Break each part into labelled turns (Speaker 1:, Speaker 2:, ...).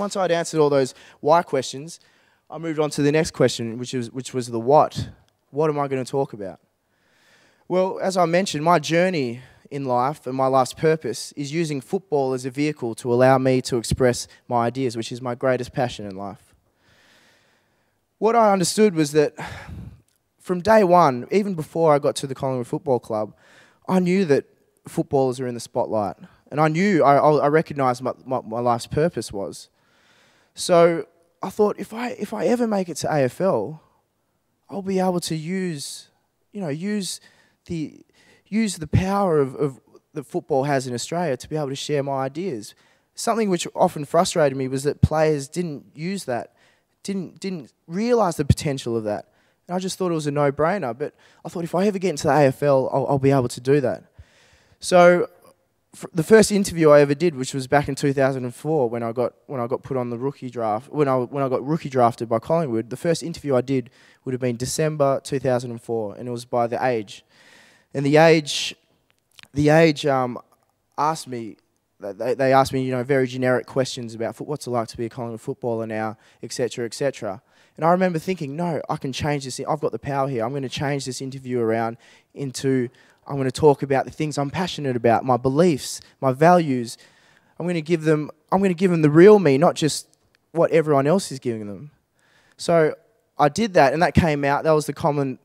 Speaker 1: once I'd answered all those why questions, I moved on to the next question, which was the what. What am I going to talk about? Well, as I mentioned, my journey in life and my life's purpose is using football as a vehicle to allow me to express my ideas, which is my greatest passion in life. What I understood was that from day one, even before I got to the Collingwood Football Club, I knew that footballers are in the spotlight. And I knew, I recognised what my life's purpose was. So I thought, if I ever make it to AFL, I'll be able to use the power of that football has in Australia to be able to share my ideas. Something which often frustrated me was that players didn't use that, didn't realise the potential of that. And I just thought it was a no-brainer. But I thought, if I ever get into the AFL, I'll be able to do that. So the first interview I ever did, which was back in 2004, when I got put on the rookie draft, when I got rookie drafted by Collingwood, the first interview I did would have been December 2004, and it was by The Age. And The Age asked me, they asked me, very generic questions about what's it like to be a Collingwood footballer now, etc., etc. And I remember thinking, no, I can change this. Them power here. I'm going to change this interview around into, I'm going to talk about the things I'm passionate about, my beliefs, my values. I'm going to give them the real me, not just what everyone else is giving them. So I did that, and that came out. That was the common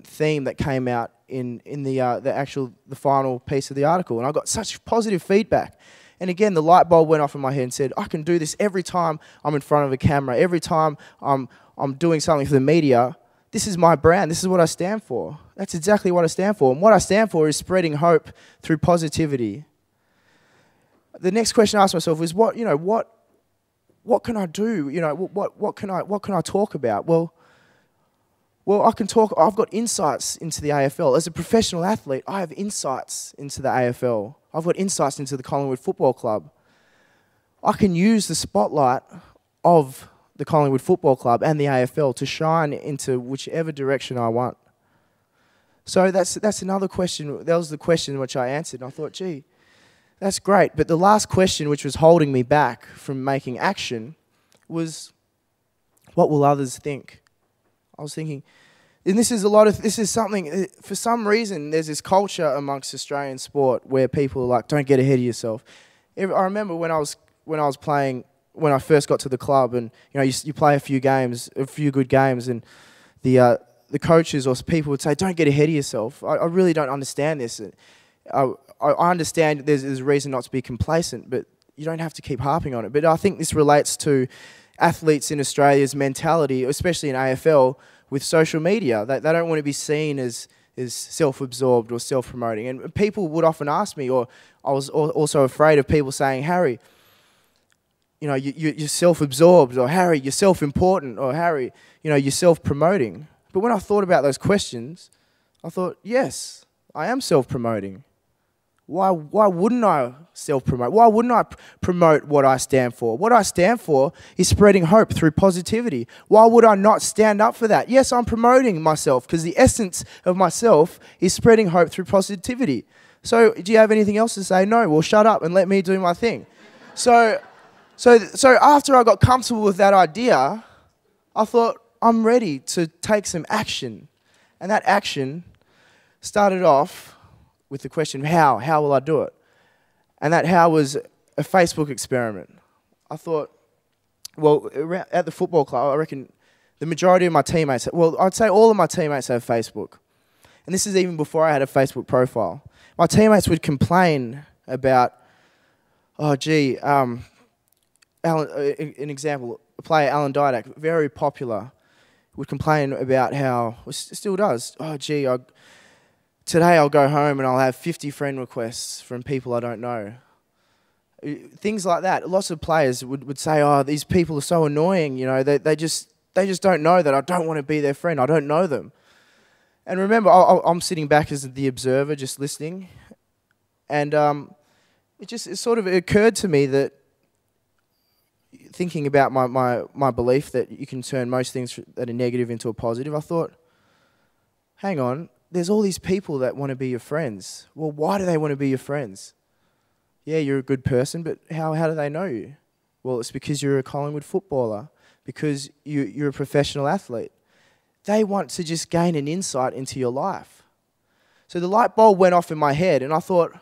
Speaker 1: theme that came out in the final piece of the article. And I got such positive feedback. And again, the light bulb went off in my head and said, I can do this every time I'm in front of a camera, every time I'm doing something for the media. This is my brand. This is what I stand for. That's exactly what I stand for. And what I stand for is spreading hope through positivity. The next question I asked myself was, what can I do? What can I talk about? Well, I can talk. I've got insights into the AFL. As a professional athlete, I have insights into the AFL. I've got insights into the Collingwood Football Club. I can use the spotlight of the Collingwood Football Club and the AFL to shine into whichever direction I want. So that's another question. That was the question which I answered. And I thought, gee, that's great. But the last question, which was holding me back from making action, was, what will others think? I was thinking, and this is something, for some reason, there's this culture amongst Australian sport where people are like, don't get ahead of yourself. I remember when I first got to the club, and you play a few good games, and the coaches or people would say, don't get ahead of yourself. I really don't understand this. I understand there's a reason not to be complacent, but you don't have to keep harping on it. But I think this relates to athletes in Australia's mentality, especially in AFL, with social media. They don't want to be seen as self-absorbed or self-promoting. And people would often ask me, or I was also afraid of people saying, Harry, you're self-absorbed, or Harry, you're self-important, or Harry, you're self-promoting. But when I thought about those questions, I thought, yes, I am self-promoting. Why wouldn't I self-promote? Why wouldn't I promote what I stand for? What I stand for is spreading hope through positivity. Why would I not stand up for that? Yes, I'm promoting myself because the essence of myself is spreading hope through positivity. So do you have anything else to say? No, well, shut up and let me do my thing. So after I got comfortable with that idea, I thought, I'm ready to take some action. And that action started off with the question, how? How will I do it? And that how was a Facebook experiment. I thought, well, at the football club, I reckon the majority of my teammates, well, I'd say all of my teammates have Facebook. And this is even before I had a Facebook profile. My teammates would complain about, an example, a player, Alan Didak, very popular, would complain about how, still does, today I'll go home and I'll have 50 friend requests from people I don't know. Things like that. Lots of players would say, oh, these people are so annoying, they just don't know that I don't want to be their friend, I don't know them. And remember, I'm sitting back as the observer, just listening, and it sort of occurred to me that, thinking about my belief that you can turn most things that are negative into a positive, I thought, hang on, there's all these people that want to be your friends. Well, why do they want to be your friends? Yeah, you're a good person, but how do they know you? Well, it's because you're a Collingwood footballer, because you're a professional athlete. They want to just gain an insight into your life. So the light bulb went off in my head, and I thought,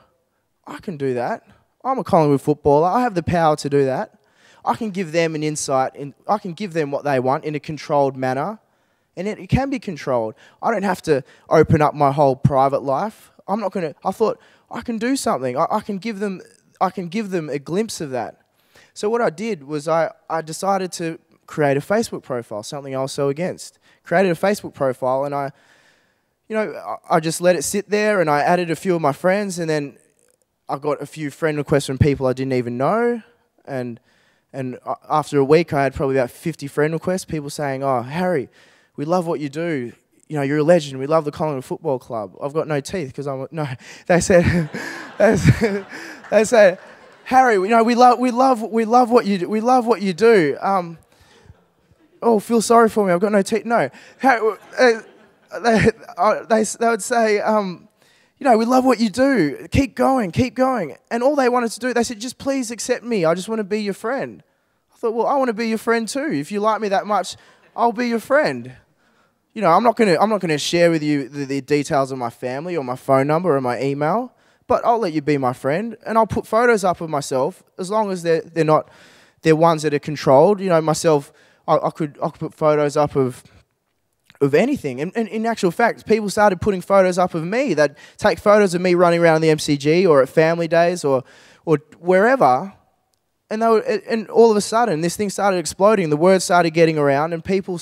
Speaker 1: I can do that. I'm a Collingwood footballer. I have the power to do that. I can give them an insight, and I can give them what they want in a controlled manner. And it can be controlled. I don't have to open up my whole private life. I thought, I can do something. I can give them a glimpse of that. So what I did was I decided to create a Facebook profile, something I was so against. Created a Facebook profile, and I just let it sit there, and I added a few of my friends, and then I got a few friend requests from people I didn't even know, and after a week I had probably about 50 friend requests, people saying, "Oh, Harry, we love what you do. You know, you're a legend. We love the Collingwood Football Club." I've got no teeth because no. They said, they said, "Harry, we love what you do. We love what you do." Oh, feel sorry for me. I've got no teeth. No, Harry, they would say, we love what you do. Keep going, keep going. And all they wanted to do, they said, just please accept me. I just want to be your friend. I thought, well, I want to be your friend too. If you like me that much, I'll be your friend. I'm not gonna share with you the details of my family or my phone number or my email, but I'll let you be my friend, and I'll put photos up of myself as long as they're ones that are controlled. Myself, I could put photos up of anything. And in actual fact, people started putting photos up of me. They'd take photos of me running around the MCG or at family days or wherever. And all of a sudden, this thing started exploding. The word started getting around, and before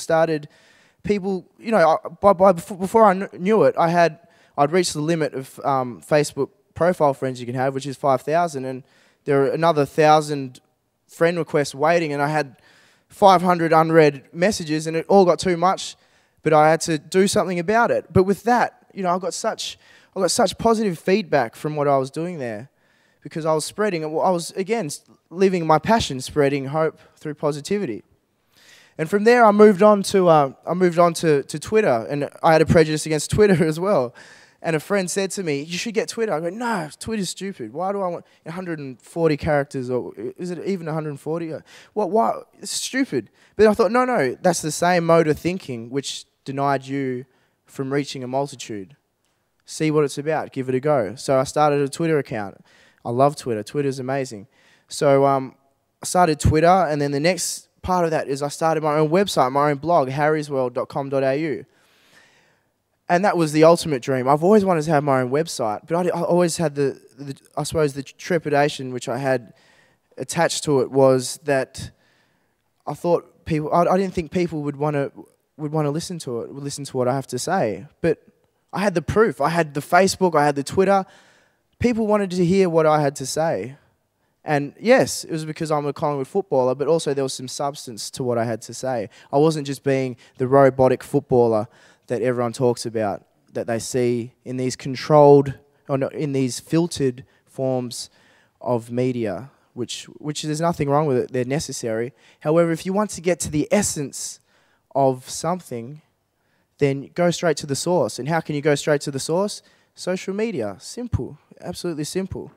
Speaker 1: I knew it, I'd reached the limit of Facebook profile friends you can have, which is 5,000, and there are another 1,000 friend requests waiting, and I had 500 unread messages, and it all got too much. But I had to do something about it. But with that, I got such positive feedback from what I was doing there, because I was spreading. I was again living my passion, spreading hope through positivity. And from there, I moved on to Twitter, and I had a prejudice against Twitter as well. And a friend said to me, "You should get Twitter." I go, "No, Twitter's stupid. Why do I want 140 characters, or is it even 140? Why? It's stupid." But I thought, no, that's the same mode of thinking which denied you from reaching a multitude. See what it's about. Give it a go. So I started a Twitter account. I love Twitter. Twitter's amazing. So I started Twitter, and then the next part of that is I started my own website, my own blog, harrysworld.com.au. And that was the ultimate dream. I've always wanted to have my own website, but I always had the trepidation which I had attached to it was that I thought I didn't think people would want to listen to it, would listen to what I have to say. But I had the proof. I had the Facebook, I had the Twitter. People wanted to hear what I had to say. And yes, it was because I'm a Collingwood footballer, but also there was some substance to what I had to say. I wasn't just being the robotic footballer that everyone talks about, that they see in these controlled, or not, in these filtered forms of media, which there's nothing wrong with it. They're necessary. However, if you want to get to the essence of something, then go straight to the source. And how can you go straight to the source? Social media. Simple. Absolutely simple.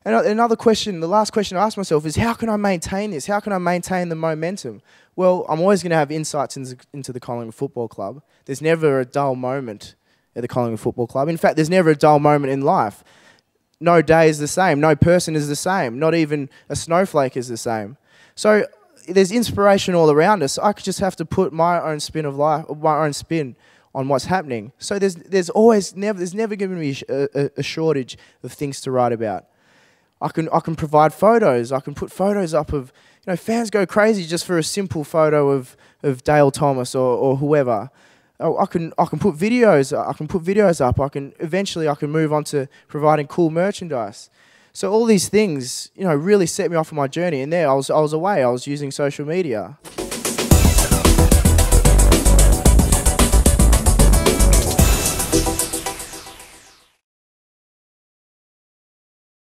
Speaker 1: And another question, the last question I asked myself is, how can I maintain this? How can I maintain the momentum? Well, I'm always going to have insights into the Collingwood Football Club. There's never a dull moment at the Collingwood Football Club. In fact, there's never a dull moment in life. No day is the same. No person is the same. Not even a snowflake is the same. So there's inspiration all around us. I just have to put my own spin of life, my own spin on what's happening. So there's never going to be a shortage of things to write about. I can provide photos. I can put photos up of, fans go crazy just for a simple photo of Dale Thomas or whoever. I can put videos. I can put videos up. Eventually I can move on to providing cool merchandise. So all these things, really set me off on my journey. And there I was away. I was using social media.